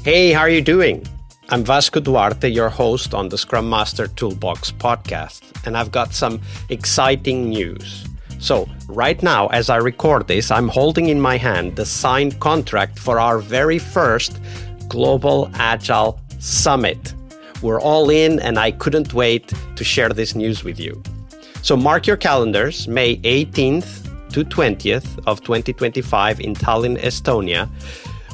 Hey, how are you doing? I'm Vasco Duarte, your host on the Scrum Master Toolbox podcast, and I've got some exciting news. So, right now, as I record this, I'm holding in my hand the signed contract for our very first Global Agile Summit. We're all in, and I couldn't wait to share this news with you. So mark your calendars, May 18th to 20th of 2025 in Tallinn, Estonia.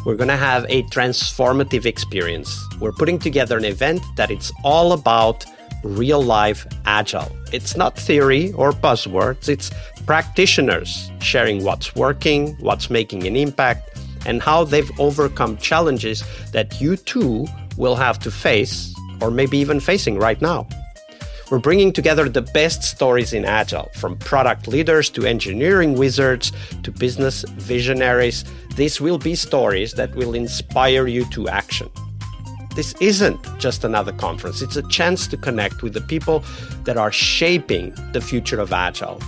We're going to have a transformative experience. We're putting together an event that it's all about real-life Agile. It's not theory or buzzwords. It's practitioners sharing what's working, what's making an impact, and how they've overcome challenges that you too will have to face, or maybe even facing right now. We're bringing together the best stories in Agile, from product leaders to engineering wizards to business visionaries. These will be stories that will inspire you to action. This isn't just another conference. It's a chance to connect with the people that are shaping the future of Agile.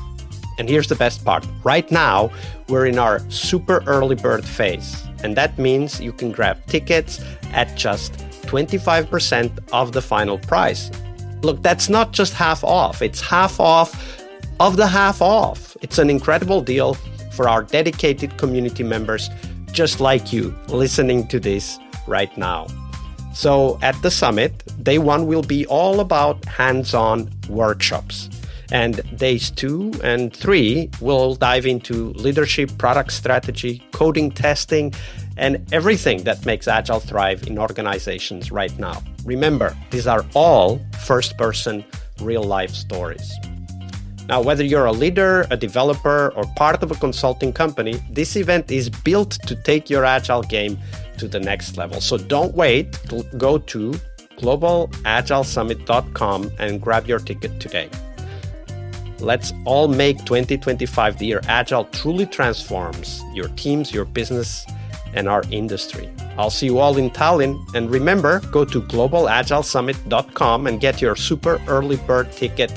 And here's the best part. Right now, we're in our super early bird phase. And that means you can grab tickets at just 25% of the final price. Look, that's not just half off. It's half off of the half off. It's an incredible deal for our dedicated community members, just like you, listening to this right now. So at the summit, day one will be all about hands-on workshops. And days 2 and 3 will dive into leadership, product strategy, coding, testing, and everything that makes Agile thrive in organizations right now. Remember, these are all first-person, real-life stories. Now, whether you're a leader, a developer, or part of a consulting company, this event is built to take your Agile game to the next level. So don't wait. Go to globalagilesummit.com and grab your ticket today. Let's all make 2025 the year Agile truly transforms your teams, your business, and our industry. I'll see you all in Tallinn. And remember, go to globalagilesummit.com and get your super early bird ticket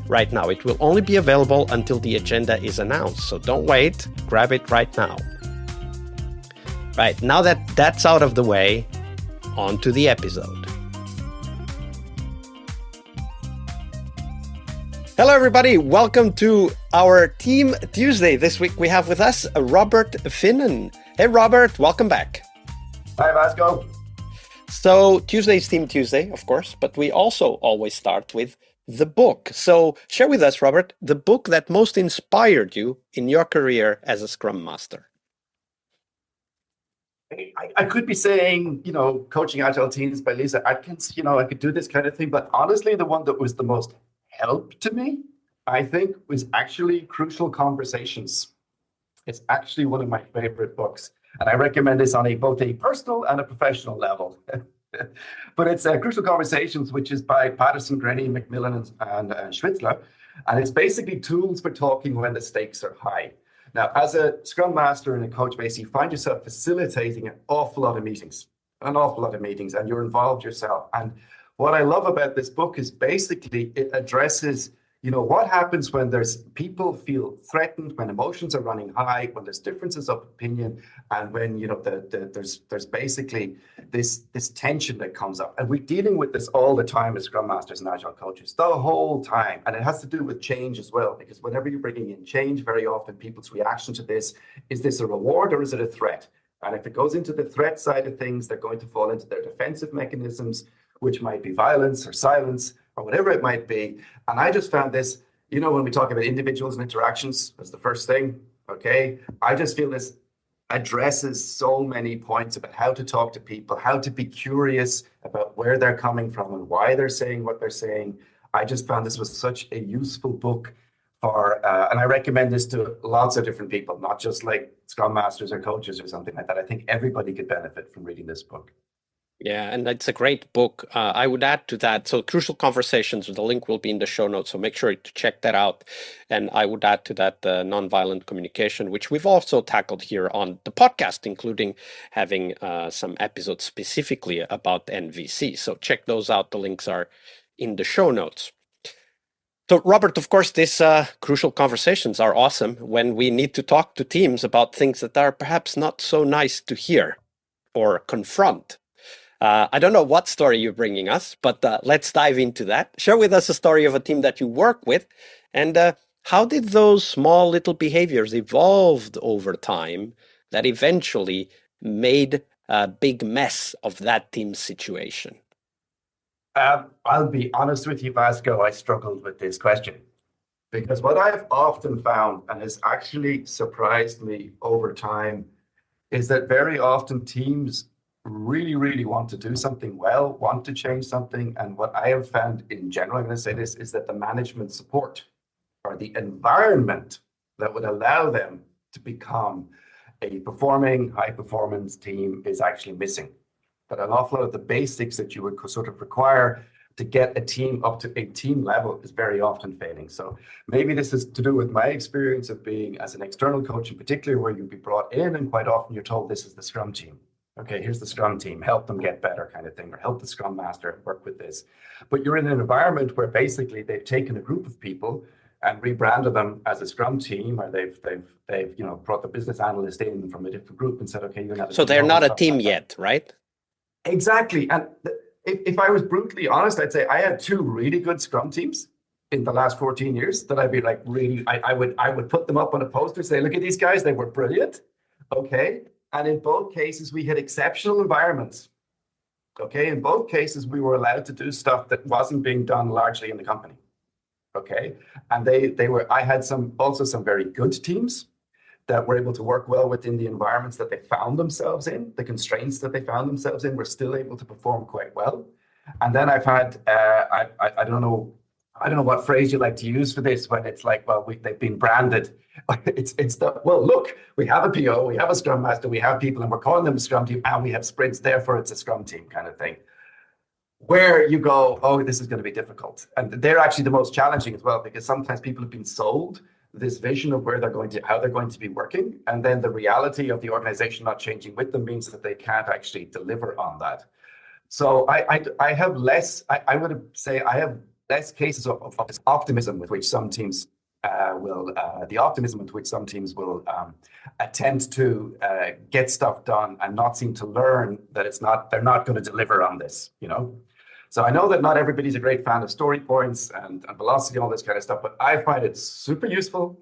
right now. It will only be available until the agenda is announced. So don't wait. Grab it right now. Right, now that that's out of the way, on to the episode. Hello, everybody. Welcome to our Team Tuesday. This week we have with us Robert Finan. Hey, Robert, welcome back. Hi, Vasco. So Tuesday is Team Tuesday, of course, but we also always start with the book. So share with us, Robert, the book that most inspired you in your career as a Scrum Master. I could be saying, Coaching Agile Teams by Lisa Atkins, I could do this kind of thing, but honestly, the one that was the most help to me, I think, was actually Crucial Conversations. It's actually one of my favorite books, and I recommend this on both a personal and a professional level. But it's Crucial Conversations, which is by Patterson, Grenny, Macmillan, and Schwitzler, and it's basically tools for talking when the stakes are high. Now, as a Scrum Master and a coach, basically, you find yourself facilitating an awful lot of meetings, and you're involved yourself. And what I love about this book is basically it addresses, what happens when there's people feel threatened, when emotions are running high, when there's differences of opinion, and when there's basically this tension that comes up. And we're dealing with this all the time as Scrum Masters and Agile coaches, the whole time. And it has to do with change as well, because whenever you're bringing in change, very often people's reaction to this, is this a reward or is it a threat? And if it goes into the threat side of things, they're going to fall into their defensive mechanisms, which might be violence or silence or whatever it might be. And I just found this, when we talk about individuals and interactions, that's the first thing, okay? I just feel this addresses so many points about how to talk to people, how to be curious about where they're coming from and why they're saying what they're saying. I just found this was such a useful book and I recommend this to lots of different people, not just like Scrum Masters or coaches or something like that. I think everybody could benefit from reading this book. Yeah, and it's a great book. I would add to that. So Crucial Conversations, the link will be in the show notes. So make sure to check that out. And I would add to that nonviolent communication, which we've also tackled here on the podcast, including having some episodes specifically about NVC. So check those out. The links are in the show notes. So Robert, of course, these Crucial Conversations are awesome when we need to talk to teams about things that are perhaps not so nice to hear or confront. I don't know what story you're bringing us, but let's dive into that. Share with us a story of a team that you work with, and how did those small little behaviors evolved over time that eventually made a big mess of that team's situation? I'll be honest with you, Vasco, I struggled with this question because what I've often found and has actually surprised me over time is that very often teams really, really want to do something well, want to change something. And what I have found in general, I'm going to say this, is that the management support or the environment that would allow them to become a performing, high performance team is actually missing. But an awful lot of the basics that you would sort of require to get a team up to a team level is very often failing. So maybe this is to do with my experience of being as an external coach in particular, where you'd be brought in and quite often you're told this is the Scrum team. Okay, here's the Scrum team, help them get better kind of thing, or help the Scrum Master work with this. But you're in an environment where basically they've taken a group of people and rebranded them as a Scrum team, or they've brought the business analyst in from a different group and said, okay, you're not. So they're not a team yet, right? Exactly. And if I was brutally honest, I'd say I had two really good Scrum teams in the last 14 years that I'd be like, really, I would put them up on a poster, say, look at these guys, they were brilliant. Okay. And in both cases, we had exceptional environments. Okay. In both cases, we were allowed to do stuff that wasn't being done largely in the company. Okay. And I had some very good teams that were able to work well within the environments that they found themselves in, the constraints that they found themselves in, were still able to perform quite well. And then I've had, I don't know what phrase you like to use for this when it's like, well, they've been branded. Well, look, we have a PO, we have a Scrum Master, we have people, and we're calling them a Scrum team, and we have sprints, therefore it's a Scrum team kind of thing. Where you go, oh, this is going to be difficult. And they're actually the most challenging as well, because sometimes people have been sold this vision of how they're going to be working, and then the reality of the organization not changing with them means that they can't actually deliver on that. So I have less. I would say I have less cases of this optimism with which some teams will attempt to get stuff done and not seem to learn that they're not going to deliver on this. So I know that not everybody's a great fan of story points and velocity, all this kind of stuff, but I find it super useful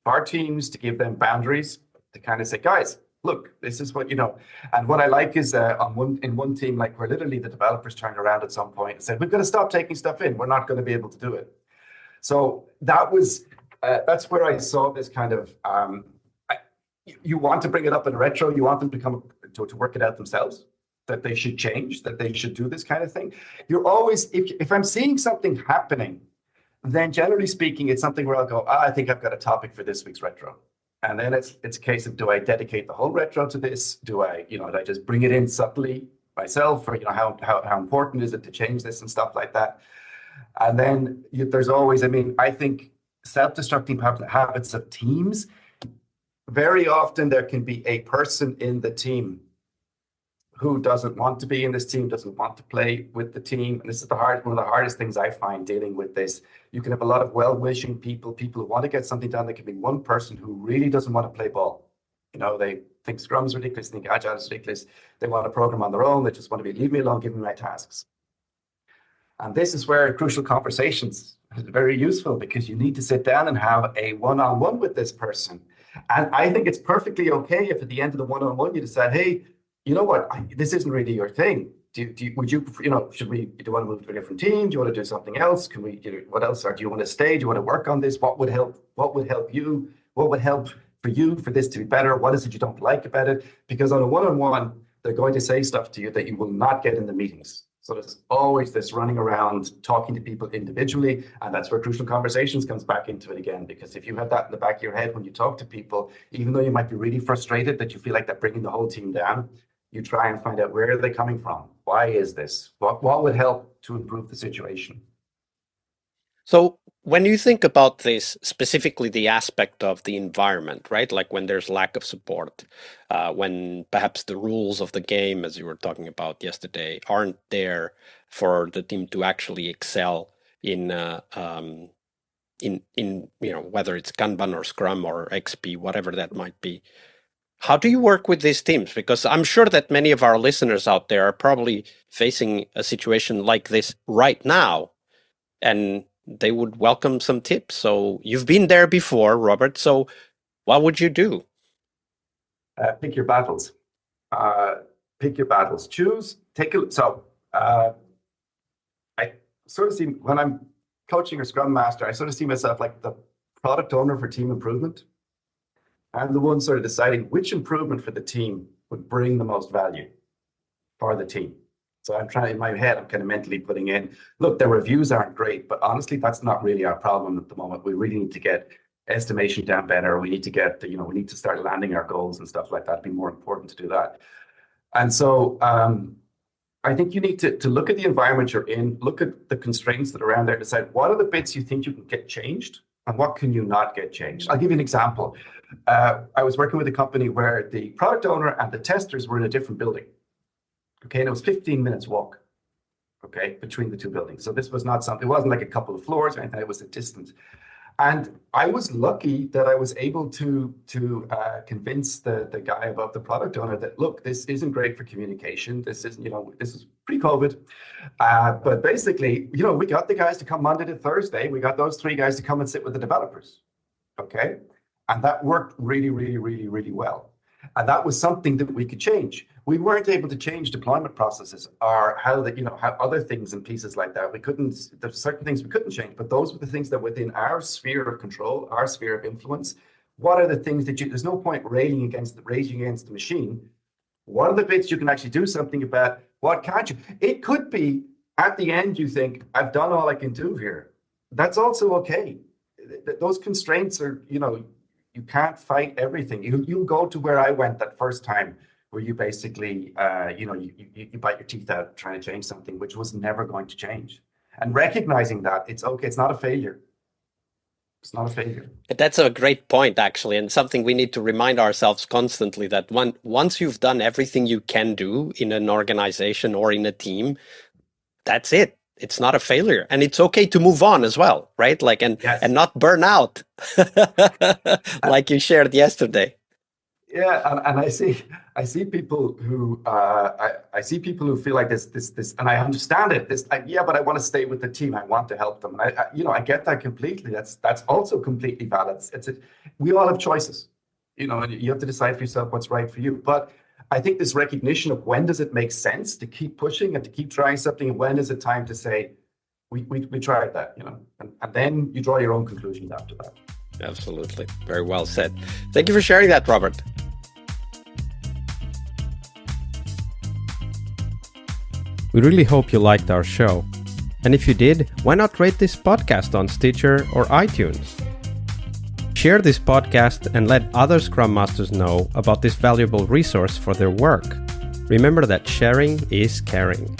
for our teams to give them boundaries to kind of say, guys, look, this is what, and what I like is in one team, like where literally the developers turned around at some point and said, we've got to stop taking stuff in. We're not going to be able to do it. So that's where I saw this kind of, you want to bring it up in retro, you want them to work it out themselves, that they should change, that they should do this kind of thing. You're always, if I'm seeing something happening, then generally speaking, it's something where I'll go, I think I've got a topic for this week's retro. And then it's a case of, do I dedicate the whole retro to this? Do I just bring it in subtly myself, or how important is it to change this and stuff like that? And then there's always, I think self-destructing habits of teams, very often there can be a person in the team who doesn't want to be in this team, doesn't want to play with the team. And this is one of the hardest things I find dealing with this. You can have a lot of well-wishing people who want to get something done. There can be one person who really doesn't want to play ball. They think Scrum is ridiculous, think Agile is ridiculous. They want to program on their own. They just want to leave me alone, give me my tasks. And this is where crucial conversations is very useful, because you need to sit down and have a one-on-one with this person. And I think it's perfectly okay if at the end of the one-on-one you decide, hey, you know what, this isn't really your thing. Do you want to move to a different team? Do you want to do something else? Can we, what else? Or do you want to stay? Do you want to work on this? What would help you? What would help for you for this to be better? What is it you don't like about it? Because on a one-on-one, they're going to say stuff to you that you will not get in the meetings. So there's always this running around, talking to people individually, and that's where crucial conversations comes back into it again. Because if you have that in the back of your head when you talk to people, even though you might be really frustrated that you feel like they're bringing the whole team down, you try and find out, where are they coming from? Why is this? What would help to improve the situation? So when you think about this, specifically the aspect of the environment, right? Like when there's lack of support, when perhaps the rules of the game, as you were talking about yesterday, aren't there for the team to actually excel in whether it's Kanban or Scrum or XP, whatever that might be. How do you work with these teams? Because I'm sure that many of our listeners out there are probably facing a situation like this right now, and they would welcome some tips. So you've been there before, Robert. So what would you do? Pick your battles. Pick your battles. Choose. I sort of see when I'm coaching or Scrum Master, I sort of see myself like the product owner for team improvement. I'm the one sort of deciding which improvement for the team would bring the most value for the team. So I'm trying, in my head, I'm kind of mentally putting in, look, the reviews aren't great, but honestly, that's not really our problem at the moment. We really need to get estimation down better. We need to get, we need to start landing our goals and stuff like that. It'd be more important to do that. And so I think you need to look at the environment you're in, look at the constraints that are around there, decide what are the bits you think you can get changed and what can you not get changed. I'll give you an example. I was working with a company where the product owner and the testers were in a different building. Okay, and it was 15 minutes walk, okay, between the two buildings. So this was not something, it wasn't like a couple of floors or anything, it was a distance. And I was lucky that I was able to convince the guy above the product owner that, look, this isn't great for communication. This isn't, this is pre-COVID. But basically, we got the guys to come Monday to Thursday. We got those 3 guys to come and sit with the developers, okay? And that worked really, really, really, really well. And that was something that we could change. We weren't able to change deployment processes or how other things and pieces like that. There's certain things we couldn't change, but those were the things that within our sphere of control, our sphere of influence. What are the things that there's no point raging against the machine. What are the bits you can actually do something about? What can't you? It could be at the end, you think, I've done all I can do here. That's also okay. Those constraints are, you can't fight everything. You go to where I went that first time, where you basically, you bite your teeth out trying to change something which was never going to change. And recognizing that it's okay, it's not a failure. It's not a failure. That's a great point, actually, and something we need to remind ourselves constantly that once you've done everything you can do in an organization or in a team, that's it. It's not a failure, and it's okay to move on as well, right? Yes. And not burn out, like you shared yesterday. Yeah, and I see people who feel like this, and I understand it. But I want to stay with the team. I want to help them, and I get that completely. That's also completely valid. We all have choices, and you have to decide for yourself what's right for you. But I think this recognition of when does it make sense to keep pushing and to keep trying something, and when is it time to say, we tried that, and then you draw your own conclusions after that. Absolutely. Very well said. Thank you for sharing that, Robert. We really hope you liked our show. And if you did, why not rate this podcast on Stitcher or iTunes? Share this podcast and let other Scrum Masters know about this valuable resource for their work. Remember that sharing is caring.